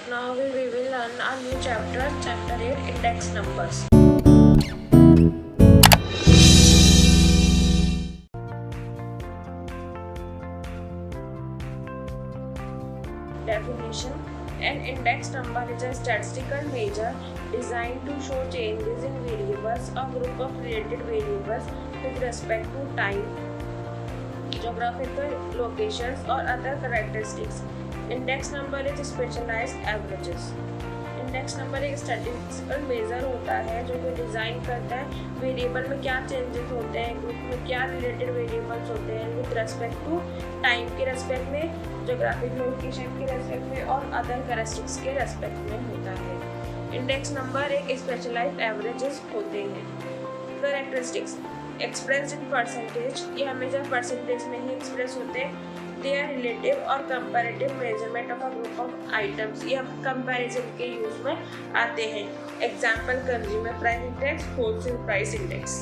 Now we will learn a new chapter, chapter 8, index numbers. Definition: an index number is a statistical measure designed to show changes in variables, a group of related variables with respect to time, geographical locations or other characteristics. Index number is specialized averages. Index number एक statistical measure होता है जो कि design करता है variable में क्या changes होते हैं, ग्रुप में क्या रिलेटेड वेरिएबल्स होते हैं विद रेस्पेक्ट टू टाइम के रेस्पेक्ट में, जोग्राफिक लोकेशन के रेस्पेक्ट में और अदर कैरेक्टरिस्टिक्स के रेस्पेक्ट में होता है. इंडेक्स नंबर एक स्पेशलाइज्ड एवरेजेस होते हैं. कैरेक्टरिस्टिक्स एक्सप्रेस्ड इन परसेंटेज, ये हमेशा परसेंटेज में ही एक्सप्रेस होते हैं. They are relative और comparative measurement of a group of items, ये हम comparison के यूज में आते हैं. Example consumer price index, wholesale price index.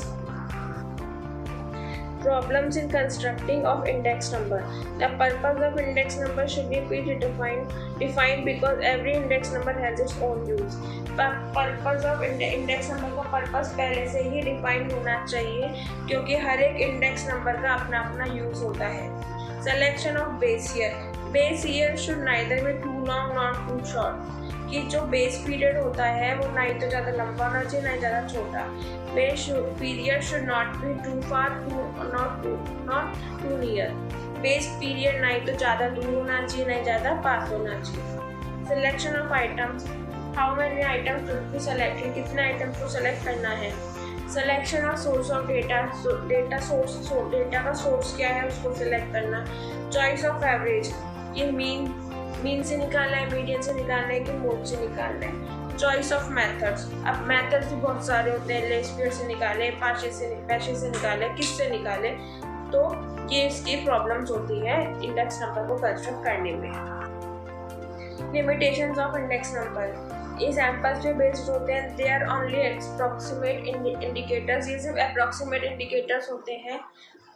Problems in constructing of index number. The purpose of index number should be predefined because every index number has its own use. Purpose of index number का purpose पहले से ही define होना चाहिए क्योंकि हर एक index number का अपना अपना यूज होता है. Selection of base year. Base year should neither be too long nor too short. कि जो बेस पीरियड होता है वो ना ही तो ज़्यादा लंबा होना चाहिए ना ही ज़्यादा छोटा. Base period should not be too far not too near. Base period ना ही तो ज़्यादा दूर होना चाहिए ना ही ज़्यादा पास होना चाहिए. Selection of items. How many items should be selected, कितने आइटम्स को सेलेक्ट करना है. Selection of source of data. Data का सोर्स क्या है उसको सिलेक्ट करना. चॉइस ऑफ एवरेज, ये मीन से निकालना है, मीडियन से निकालना है कि मोड से निकालना है. Choice of methods. अब मेथड्स भी बहुत सारे होते हैं, लेस पीरियड से निकाले, पैसे से निकाले, किससे निकाले. तो ये इसकी प्रॉब्लम्स होती है इंडेक्स नंबर को कंस्ट्रक्ट करने में. Limitations of index number. ये सैम्पल्स पे बेस्ड होते हैं. They are only approximate indicators. ये सिर्फ अप्रॉक्सीमेट इंडिकेटर्स होते हैं,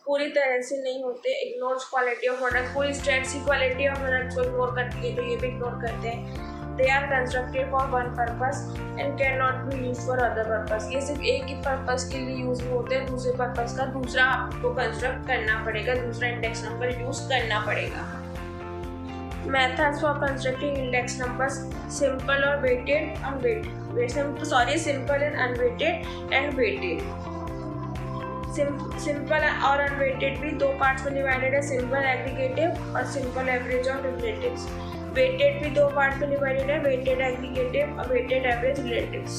पूरी तरह से नहीं होते. Ignores quality of product. पूरी स्टेट्स की क्वालिटी ऑफ प्रोडक्ट को इग्नोर करती है तो ये भी इग्नोर करते हैं. They are constructed for one purpose and can not be use for other purpose. ये सिर्फ एक ही पर्पस के लिए यूज होते हैं, दूसरे पर्पस का दूसरा आपको कंस्ट्रक्ट करना पड़ेगा, दूसरा इंडेक्स नंबर यूज करना पड़ेगा. Methods for constructing index numbers: simple or weighted and weighted. Simple and unweighted and weighted. Simple और अनवेटेड भी दो पार्ट्स में डिवाइडेड है, सिंपल एग्रीगेटिव और सिंपल एवरेज और रिलेटिव्स. वेटेड भी दो पार्ट में डिवाइडेड है, वेटेड एग्रीगेटिव और weighted average relatives.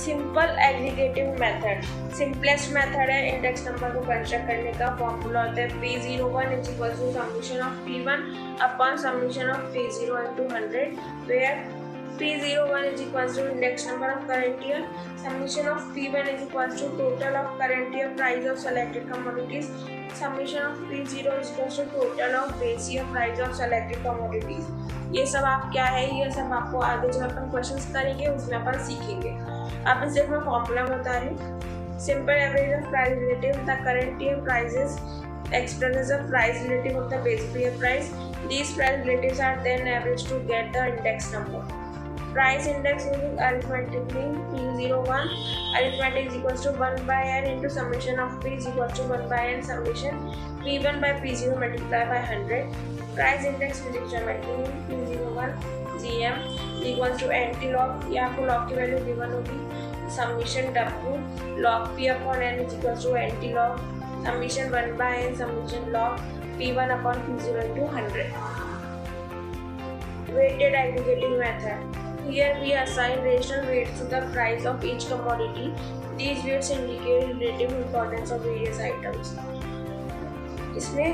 Simple aggregative method simplest method है इंडेक्स नंबर को कंस्ट्रक्ट करने का. फॉर्मूला होता है P01 is equal to summation of P1 upon summation of P0 into 100 where P01 is equal to index number of current year. Summation of P1 is equal to total of current year price of selected commodities. Summation of P0 is equal to total of base year price of selected commodities. ये सब आप क्या है, ये सब आपको आगे जब अपन क्वेश्चंस करेंगे उसमें अपन सीखेंगे. अब सिर्फ मैं फॉर्मूला बता रही हूँ. Simple average of price relative. The current year prices expressed as a price relative of the base year price. These price relatives are then averaged to get the index number. Price index using arithmetic mean P01. Arithmetic is equals to 1 by n into summation of P is equals to 1 by n summation P1 by P0 multiplied by 100. Price index using geometry mean P01 GM equals to NT log. ये आपको log की value given होगी. Summation W log P upon n is equals to NT log. Summation 1 by n summation log P1 upon P0 into 100. Weighted aggregating method. Here we assign rational weights to the price of each commodity. These weights indicate relative importance of various items. इसमें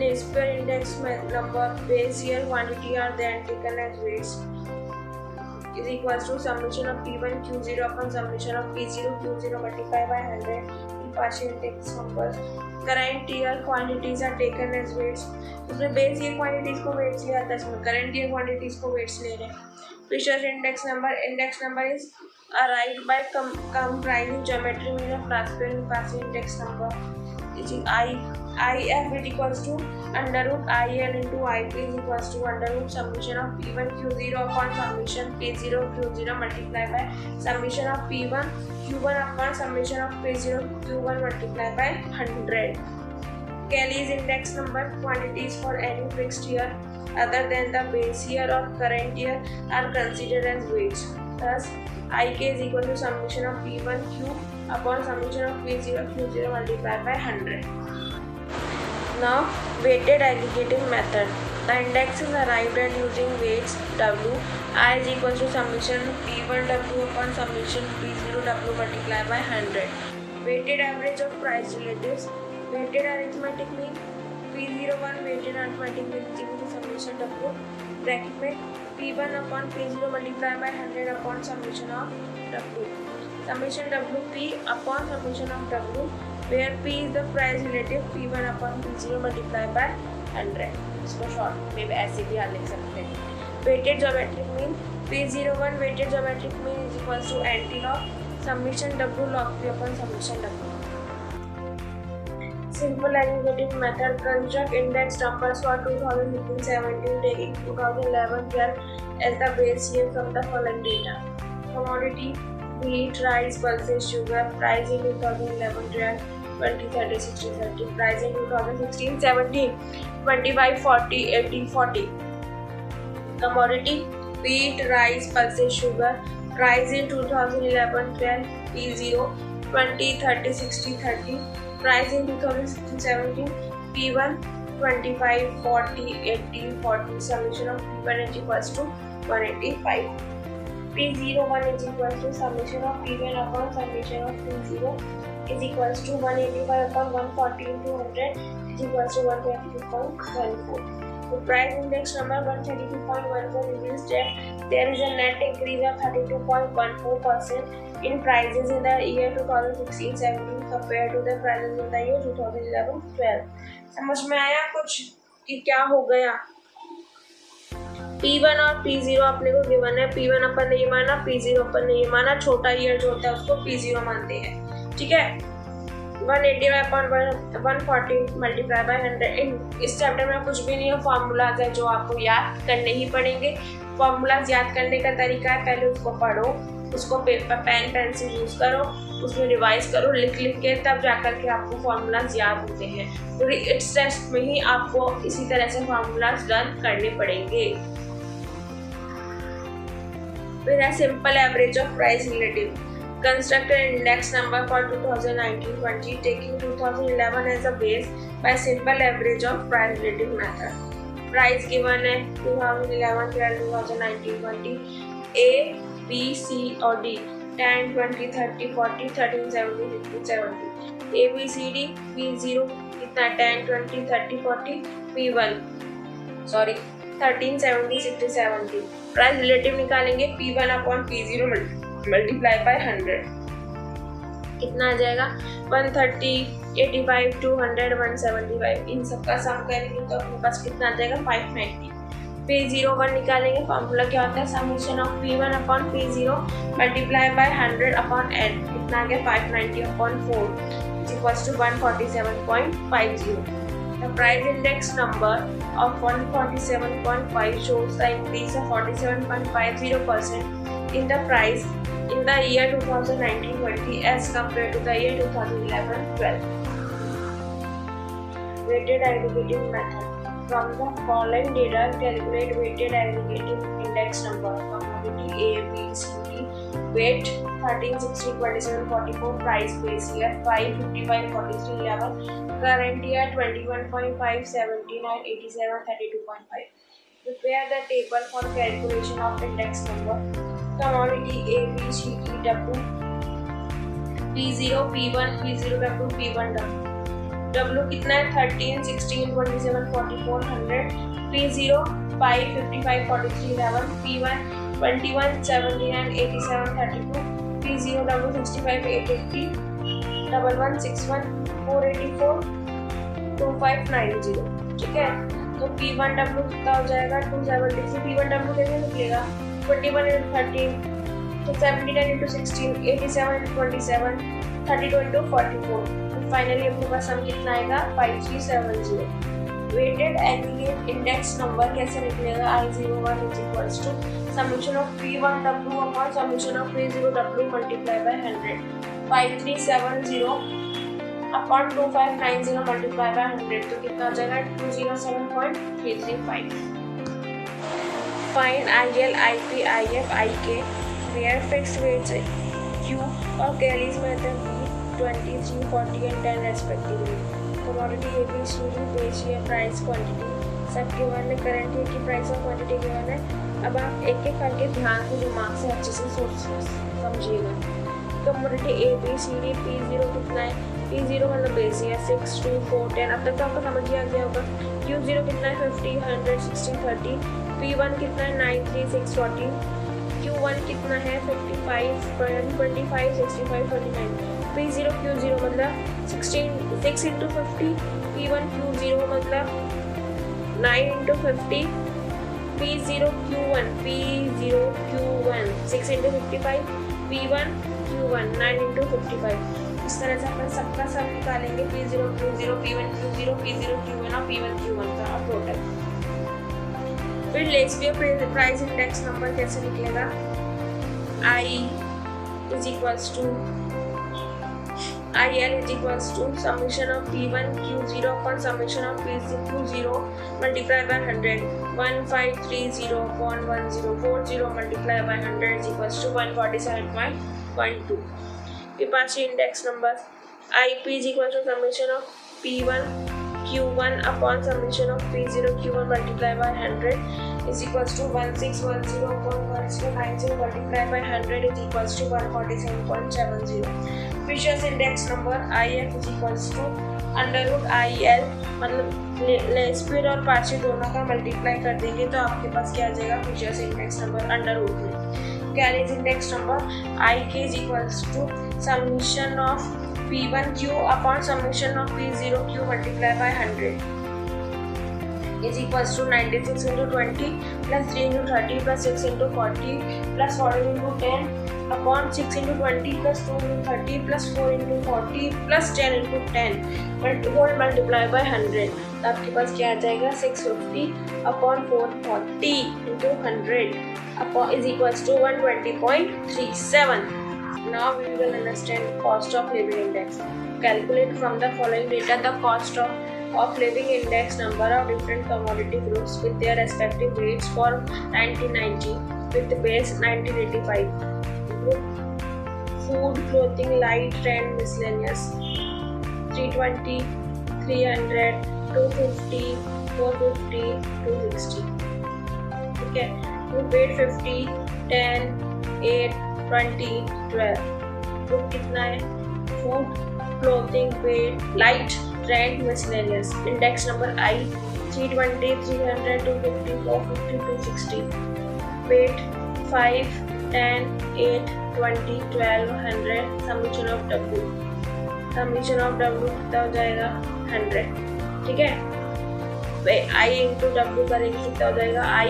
least per index number, base year quantity are then taken as weights. Is equals to summation of P1 Q0 upon summation of P0 Q0 multiplied by 100 in partial index numbers. Current year quantities are taken as weights. उसमें base year quantities को weights लिया था, इसमें current year quantities को weights ले रहे हैं. Fisher index number is arrived by comprising geometry mean of transparent passing index number. I IF it equals to under root IL into IP is equals to under root summation of P1 Q0 upon summation P0 Q0 multiplied by summation of P1 Q1 upon summation of P0 Q1 multiplied by 100. Kelly's index number quantities for any fixed year other than the base year or current year are considered as weights. Thus, IK is equal to summation of P1 Q upon summation of P0 Q0 multiplied by 100. Now, weighted aggregating method. The index is arrived at using weights W. I is equal to summation P1 W upon summation P0 W multiplied by 100. Weighted average of price relatives. Weighted arithmetic mean P01 weighted arithmetic mean is equal to summation W bracket में P1 upon P0 multiplied by 100 upon summation of W. Summation WP upon summation of W, where P is the price relative P1 upon P0 multiplied by 100. इसको short में ऐसे भी लिख सकते हैं. Weighted geometric mean P01 weighted geometric mean is equals to anti log summation W log P upon summation W. Simple aggregating method. Construct index numbers for 2016-17 taking 2011-12 as the base year from the following data. Commodity wheat, rice, pulses, sugar. Price in 2011-12, 2030, 60-30. Price in 2016-17, 25, 40, 80, 40. Commodity wheat, rice, pulses, sugar. Price in 2011-12, P0, 20, 30, 60, 30. Price in 2016-17, P1, 25, 40, 80, 40. Summation of P1 is equals to 185. P01 is equals to summation of P1 upon summation of P0 is equals to 185 upon 140 into 100 is equals to 122.14. The price index number 132.14 reveals that there is a net increase of 32.14% in prices in the year 2016-17 compared to the prices in the year 2011-12. समझ में आया कुछ कि क्या हो गया? P1 और P0 अपने को गिवन है. P1 अपन ने ये माना, P0 अपन ने ये माना. छोटा ईयर जो होता है उसको P0 मानते हैं. ठीक है. 185 upon 140 मल्टीप्लाई बाय 100. इस चैप्टर में कुछ भी नहीं है, फॉर्मूलाज है जो आपको याद करने ही पड़ेंगे. फॉर्मूलाज याद करने का तरीका है, पहले उसको पढ़ो, उसको पेपर पेन पेंसिल यूज करो, उसमें रिवाइज करो लिख लिख के, तब जाकर के आपको फॉर्मूलाज याद होते हैं. तो इट्स टेस्ट में ही आपको इसी तरह से फॉर्मूलाज लर्न करने पड़ेंगे. फिर है simple average of price relative. Construct an index number for 2019-20 taking 2011 as a base by simple average of price relative method. Price given है 2011, 12, 2019-20. A, B, C और D 10, 20, 30, 40, 13, 17, 16, 17. A, B, C, D. P0 कितना 10, 20, 30, 40. P1 sorry 13, 17, 16, 17. Price relative निकालेंगे P1 upon P0 multiply by 100 कितना आ जाएगा 130, 85, 200, 175. इन सबका सम करेंगे तो अपने पास कितना आ जाएगा 590. P01 निकालेंगे. फॉर्मूला क्या होता है summation of P1 upon P0 multiply by 100 upon n. कितना आ गया 590 upon 4 equals to 147.50. The price index number of 147.5 shows the increase of 47.50% in the price in the year 2019-20 as compared to the year 2011-12. Weighted aggregating method. From the following data, calculate weighted aggregating index number. Commodity A, B, C, D. Weight 13, 16, 27, 44. Price base year 5, 55, 43, 11. Current year 21.5, 79, 87, 32.5. Prepare the table for calculation of index number. Commodity A, B, C, D, W. P0, P1, P0, W, P1, W. W कितना है 13, 16, 27, 44, 100. P0 5, 55, 43, 11. P1 21, 79, 87, 32. P0 W 65, 880. 1161, 484, 2590. ठीक है. तो P1 W कितना हो जाएगा 273. P1 W कैसे निकलेगा 21 into 13, तो 79 into 16, 87 into 27, 32 into 44. फाइनली अपने पास सम कितना आएगा 5370। वेटेड एग्रीगेट इंडेक्स नंबर कैसे निकलेगा? I01 is equals to summation of P1W upon summation of P0W multiply by 100। 5370 upon 2590 multiply by 100 तो कितना आ जाएगा 207.335। Find IL, IP, IF, IK where fixed weights Q और Kelly's method B 23, 40 and 10 respectively। Commodity ABCD बेच या price quantity सब given है, current की प्राइस और क्वांटिटी गिवन है। अब आप एक एक करके ध्यान से दिमाग से अच्छे से समझिएगा। कमोडिटी ABCD P0 कितना है? P0 मतलब बेस है 6, 2, 4, 10। अब तक तो आपको समझ ही आ गया होगा। Q0 कितना है 50, 100, 60, 30। P1 कितना है 9, 3, 6, 14। Q1 कितना है 55, 25, 65, 29। P0 Q0 मतलब 16, 6 into 50। P1 Q0 मतलब 9 into 50। P0 Q1 6 into 55। P1 Q1 9 into 55। इस तरह से अपन सबका सब निकालेंगे P0 Q0, P1 Q0, P0 Q1 और P1 Q1 का टोटल। फिर लेक्सपियर प्राइस इंडेक्स नंबर कैसे निकलेगा? I is equals to IL is equals to summation of P1 Q0 upon summation of Q0 multiplied by 100. 1530 upon 1040 multiplied by 100 is equals to 147.12. Fibonacci index numbers IP is equal to summation of P1 Q1 upon summation of P0 Q1 multiplied by 100 is equals to 1610 upon 1090 multiplied by 100 is equals to 147.70. Fisher's index number IF is equals to under root IL मतलब Laspeyres और partial दोनों का multiply कर देंगे तो आपके पास क्या आ जाएगा Fisher's index number under root में। कैरीज index number IK is equals to summation of P1Q upon summation of P0Q multiplied by 100 is equals to 96 into 20 plus 3 into 30 plus 6 into 40 plus 14 into 10 upon 6 into 20 plus 2 into 30 plus 4 into 40 plus 10 into 10 multiplied by 100 तो आपके पास क्या आ जाएगा 650 upon 440 into 100 upon is equals to 120.37. Now we will understand cost of living index. Calculate from the following data the cost of living index number of different commodity groups with their respective weights for 1990 with the base 1985. Group food, clothing, light, rent, miscellaneous 320, 300, 250, 450, 260. Okay. Group weight 50, 10, 8, 20, 12. Group कितना है? Food, clothing, weight, light, rent, miscellaneous. Index number I 320, 300, 250, 450, 260. Weight 5, 10, 8, 20, 12, 100. Summation of W. Summation of W कितना हो जाएगा 100. ठीक है? I into W करेंगे कितना हो जाएगा I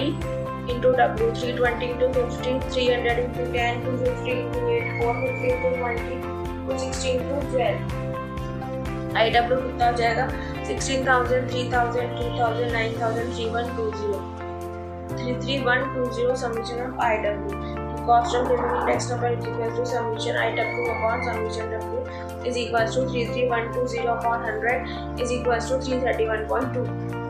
into W 320 into 50, 300 into 10, 250 into 8, 450 into 20, 260 into 12. IW कितना हो जाएगा 16,000, 3,000, 2,000, 9,000, 3120, 33120 summation of IW. The cost of living index number is equal to summation IW upon summation W is equals to 33120 upon 100 is equals to 331.2.